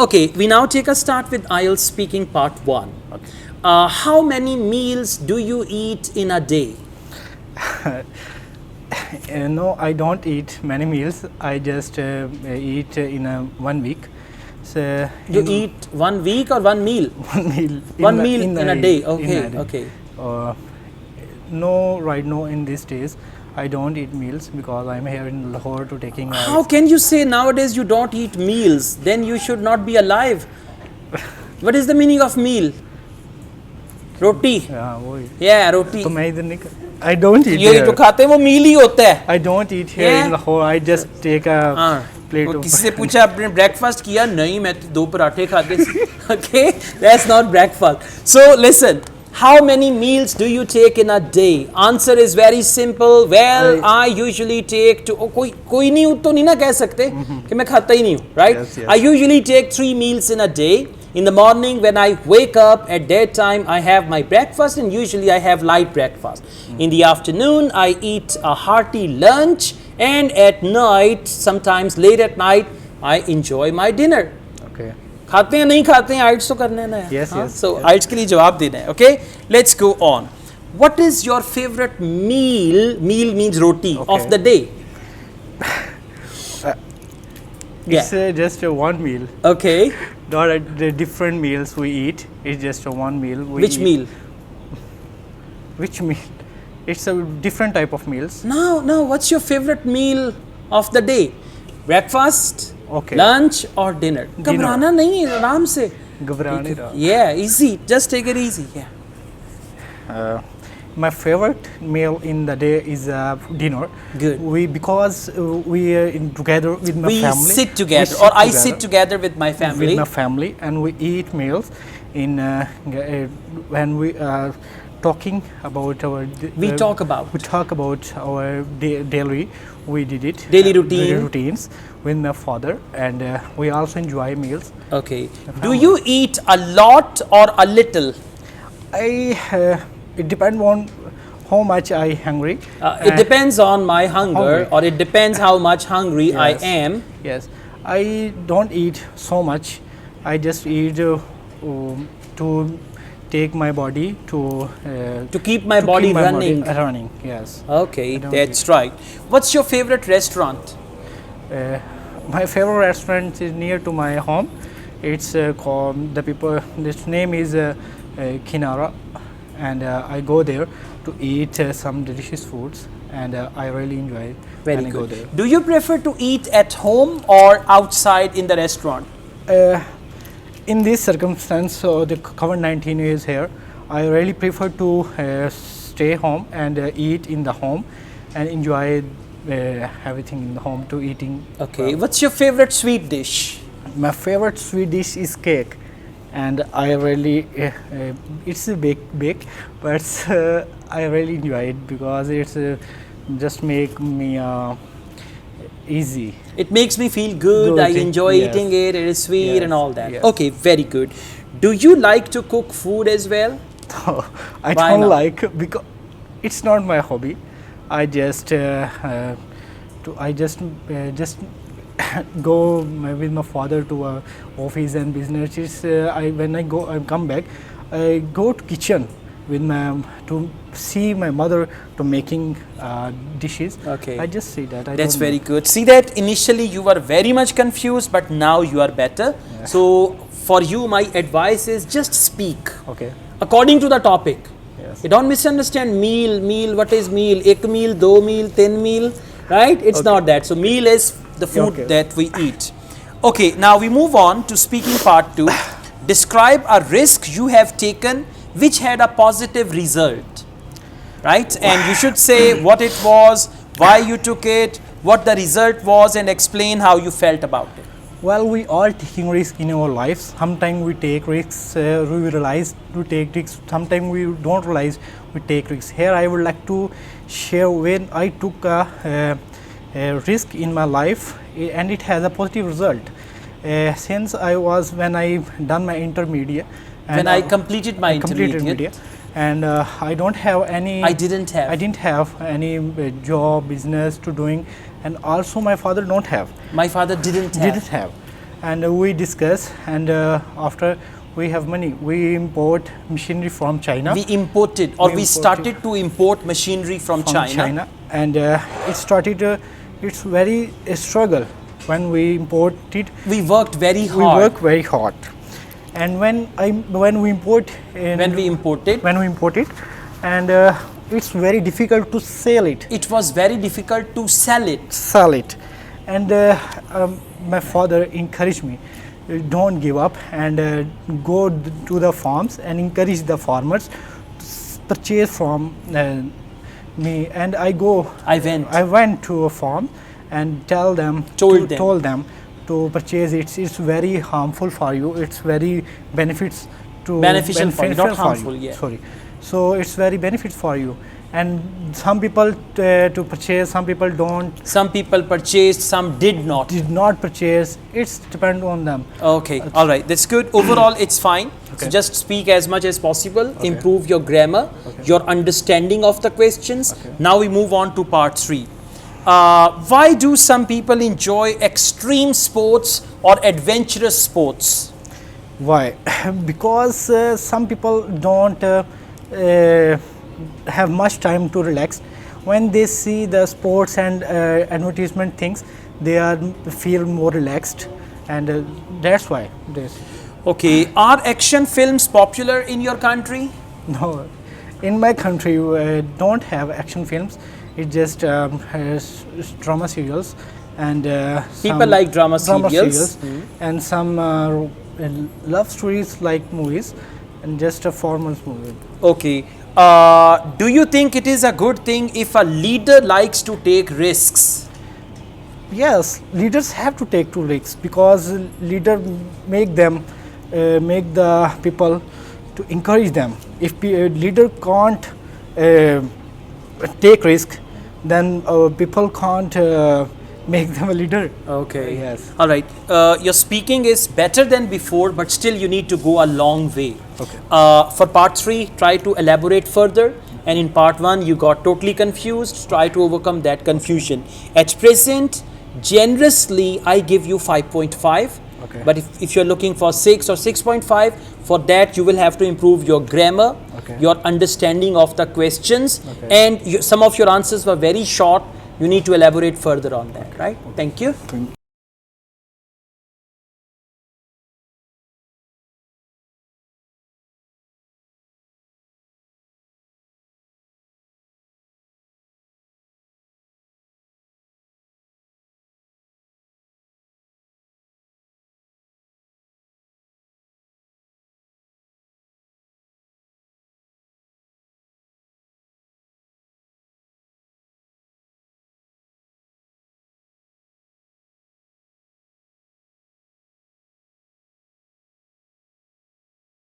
Okay, we now take a start with Ielts speaking part 1. Okay. How many meals do you eat in a day? No, I don't eat many meals. I just eat in a 1 week. So You eat 1 week or 1 meal? one meal. One meal in a day. Okay, in a day. okay. No, right now in these days, I don't eat meals because I'm here in Lahore to taking. How can you say nowadays you don't eat meals? Then you should not be alive. What is the meaning of meal? Roti. Yeah, वही. Yeah, roti. तो मैं इधर नहीं. I don't eat. ये here. जो खाते हैं वो मील ही होता है. I don't eat here Yeah. in Lahore. I just take a plate वो of. किसी से पूछा आपने ब्रेकफास्ट किया? नहीं, मैं तो 2 पराठे खाते. Okay, that's not breakfast. So listen. How many meals do you take in a day? Answer is very simple. Well, I usually take to. कोई नहीं तो नहीं ना कह सकते कि मैं खाता ही नहीं हूँ, right? Yes, yes. I usually take 3 meals in a day. In the morning, when I wake up, at that time I have my breakfast, and usually I have light breakfast. In the afternoon, I eat a hearty lunch, and at night, sometimes late at night, I enjoy my dinner. Okay. खाते हैं नहीं खाते हैं आइट्स तो करने ना है. Yes, yes, So yes. आइट्स के लिए जवाब देना है. Okay, let's go on. What is your favorite meal? Meal means roti Okay. of the day. It's just one meal. Okay. Not the different meals we eat. It's just one meal. Which meal? Which meal? It's a different type of meals. No. What's your favorite meal of the day? Breakfast, Okay. lunch, or dinner? घबराना नहीं है, आराम से. घबराने रहा. Yeah, easy. Just take it easy. Yeah. My favorite meal in the day is dinner. Good. Because we are in together with my We family. sit together, or I sit together with my family. With my family, and we eat meals in when we are talking about our. We talk about. We talk about our daily. We did it. Daily routine. Daily routines with my father, and we also enjoy meals. Okay. Do you eat a lot or a little? It depends on how much I hungry. It depends on my hunger, Hungry. or it depends how much hungry I Yes. am. Yes, I don't eat so much. I just eat to take my body to keep my body keep my running. running. Yes. Okay, don't that's right. What's your favorite restaurant? My favorite restaurant is near to my home. It's called This name is Kinara, and I go there to eat some delicious foods, and I really enjoy it. Very when I go good. there. Do you prefer to eat at home or outside in the restaurant? In this circumstance, so the COVID-19 is here. I really prefer to stay home and eat in the home and enjoy everything in the home to eating. Okay. What's your favorite sweet dish? My favorite sweet dish is cake, and I really it's a bake, but I really enjoy it because it's just make me easy. It makes me feel good. I enjoy Yes. eating it. It is sweet and Yes, all that. yes. Okay, very good. Do you like to cook food as well? I Why don't not? like because it's not my hobby. I just go with my father to office and business. When I come back, I go to kitchen with to see my mother to making dishes. Okay. I just see that. That's very good. See that initially you were very much confused, but now you are better. Yeah. So for you, my advice is just speak Okay. according to the topic. Yes. You don't misunderstand meal. What is meal? Ek meal, do meal, 10 meal, right? It's Okay. not that. So meal is the food Okay. that we eat. Okay, now we move on to speaking part 2. Describe a risk you have taken which had a positive result, right? And you should say what it was, why you took it, what the result was, and explain how you felt about it. Well, we all taking risks in our lives. Sometimes we take risks, we realize to take risks. Sometimes we don't realize we take risks. Here I would like to share when I took a risk in my life, and it has a positive result. Since when I done my intermediate, and When I completed my intermediate, and I don't have any. I didn't have any job, business to doing, and also my father don't have. My father didn't have. and we discuss, and after we have money, we import machinery from China. We imported, or we started to import machinery from China. And it started. It's very a struggle when we import it. We worked very hard. We work very hard, and when we import it, and it's very difficult to sell it. It was very difficult to sell it. And my father encouraged me, don't give up, and go to the farms and encourage the farmers to purchase from me. And I went to a farm and told them to purchase it. It's very harmful for you. It's very beneficial for you, not harmful. Yeah. Sorry. So it's very benefits for you. And some people to purchase, some people don't. Some people purchased, some did not. Did not purchase. It's depend on them. Okay, all right, that's good. Overall, it's fine. Okay. So just speak as much as possible. Okay. Improve your grammar, your understanding of the questions. Okay. Now we move on to part 3. Why do some people enjoy extreme sports or adventurous sports? Why? Because some people don't have much time to relax. When they see the sports and advertisement things, they feel more relaxed, and that's why this. Okay, are action films popular in your country? No, in my country we don't have action films. It just has drama serials, and people like drama serials. And some love stories like movies, and just a formal movie. Okay. Do you think it is a good thing if a leader likes to take risks? Yes, leaders have to take 2 risks, because leader make the people to encourage them. If a leader can't take risk, then people can't make them a leader. Okay. Yes. All right. Your speaking is better than before, but still you need to go a long way. Okay. For part 3, try to elaborate further. And in part 1, you got totally confused. Try to overcome that confusion. At present, generously, I give you 5.5. Okay. But if you're looking for 6 or 6.5, for that you will have to improve your grammar, your understanding of the questions, and some of your answers were very short. You need to elaborate further on that, right? Thank you.